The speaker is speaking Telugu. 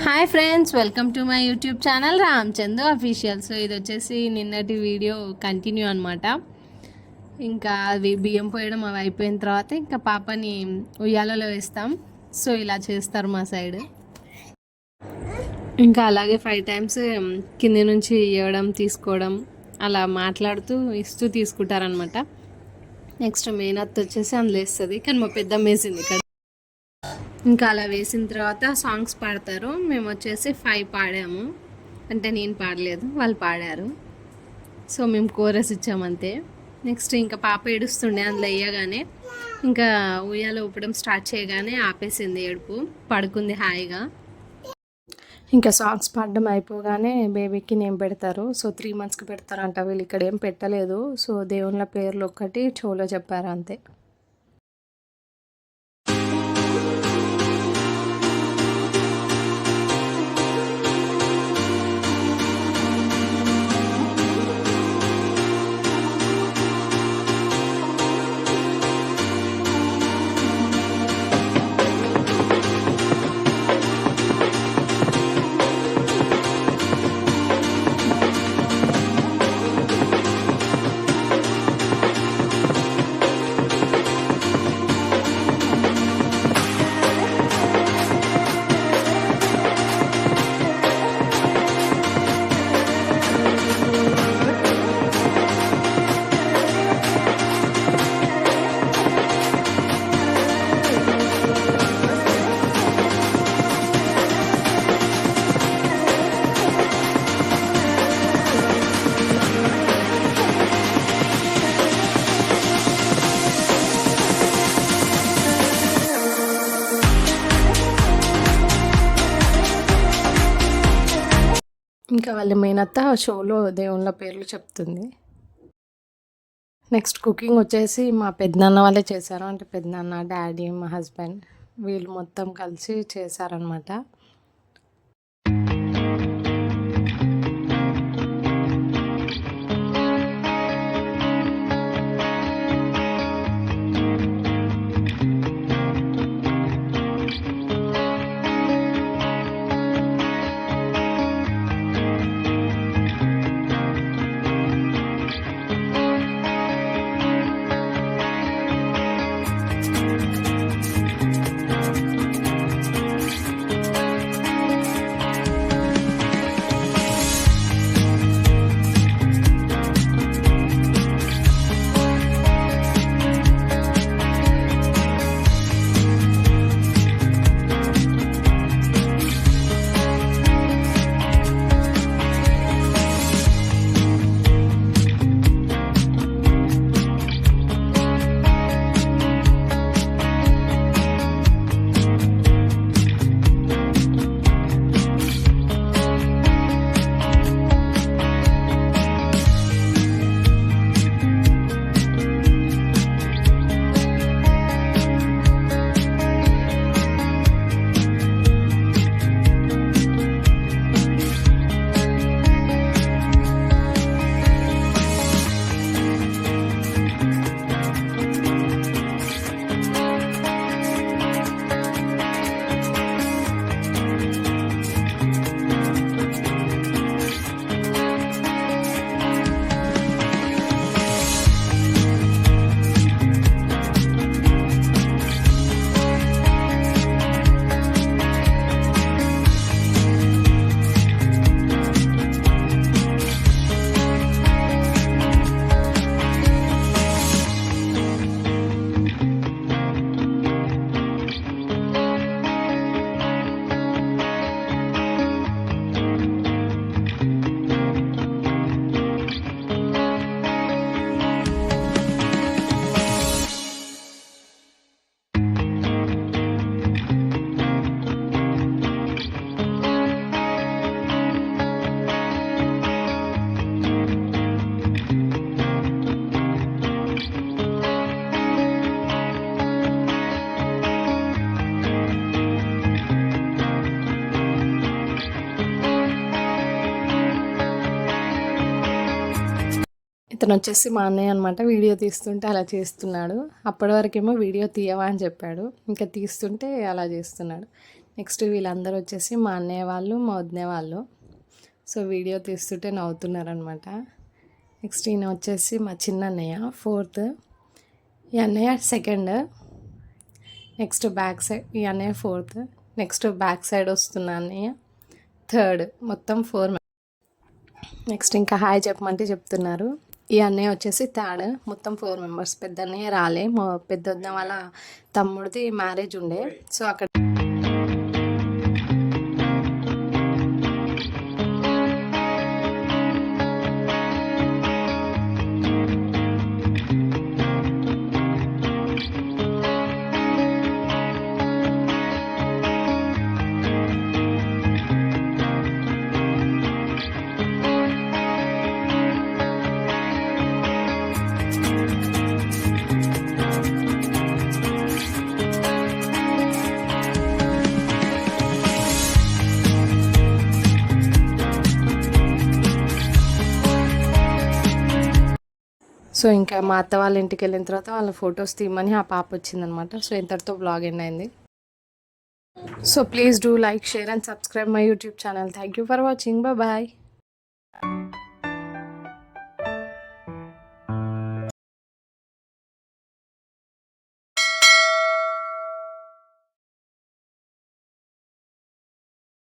Hi friends, welcome to my YouTube channel Ramachandu official. So ఇది వచ్చేసి నిన్నటి వీడియో కంటిన్యూ అనమాట. ఇంకా అవి బియ్యం పోయడం అవి అయిపోయిన తర్వాత ఇంకా పాపని ఉయ్యాలలో వేస్తాం. సో ఇలా చేస్తారు మా సైడ్. ఇంకా అలాగే 5 times కింది నుంచి ఇవ్వడం తీసుకోవడం అలా మాట్లాడుతూ ఇస్తూ తీసుకుంటారనమాట. నెక్స్ట్ మేనత్ వచ్చేసి అందులో వేస్తుంది, కానీ మా పెద్దమ్మ వేసింది ఇక్కడ. ఇంకా అలా వేసిన తర్వాత సాంగ్స్ పాడతారు. మేము వచ్చేసి 5 పాడాము, అంటే నేను పాడలేదు, వాళ్ళు పాడారు. సో మేము కోరస్ ఇచ్చామంతే. నెక్స్ట్ ఇంకా పాప ఏడుస్తుండే, అందులో వేయగానే ఇంకా ఉయ్యాల ఊపడం స్టార్ట్ చేయగానే ఆపేసింది ఏడుపు, పడుకుంది హాయిగా. ఇంకా సాంగ్స్ పాడడం అయిపోగానే బేబీకి నేమ్ పెడతారు. సో 3 monthsకి పెడతారంట. వీళ్ళు ఇక్కడ ఏం పెట్టలేదు. సో దేవుళ్ళ పేర్లు ఒక్కటి చెవులో చెప్పారు అంతే. ఇంకా వాళ్ళ మేనత్త షోలో దేవుళ్ళ పేర్లు చెప్తుంది. నెక్స్ట్ కుకింగ్ వచ్చేసి మా పెద్దనాన్న వాళ్ళే చేశారు. అంటే పెద్దనాన్న, డాడీ, మా హస్బెండ్ వీళ్ళు మొత్తం కలిసి చేశారనమాట. ఇతను వచ్చేసి మా అన్నయ్య అనమాట. వీడియో తీస్తుంటే అలా చేస్తున్నాడు. అప్పటి వరకేమో వీడియో తీయవా అని చెప్పాడు, ఇంకా తీస్తుంటే అలా చేస్తున్నాడు. నెక్స్ట్ వీళ్ళందరూ వచ్చేసి మా అన్నయ్య వాళ్ళు, మా వదిన వాళ్ళు. సో వీడియో తీస్తుంటే నవ్వుతున్నారనమాట. నెక్స్ట్ ఈయన వచ్చేసి మా చిన్న అన్నయ్య, 4th. ఈ అన్నయ్య 2nd. నెక్స్ట్ బ్యాక్ సైడ్ ఈ అన్నయ్య 4th. నెక్స్ట్ బ్యాక్ సైడ్ వస్తున్న అన్నయ్య 3rd. మొత్తం 4. నెక్స్ట్ ఇంకా హాయ్ చెప్పమంటే చెప్తున్నారు. ఈ అన్నయ్య వచ్చేసి 3rd. మొత్తం 4 మెంబర్స్. పెద్ద అన్నయ్య రాలే, మా పెద్ద వదిన వాళ్ళ తమ్ముడిది మ్యారేజ్ ఉండే, సో అక్కడ సో ఇంకా మా అత్త వాళ్ళ ఇంటికి వెళ్ళిన తర్వాత వాళ్ళ ఫొటోస్ తీయమని ఆ పాప వచ్చిందనమాట. సో ఇంతటితో బ్లాగ్ ఎండ్ అయింది. So please do like, share and subscribe my YouTube channel. Thank you for watching. Bye.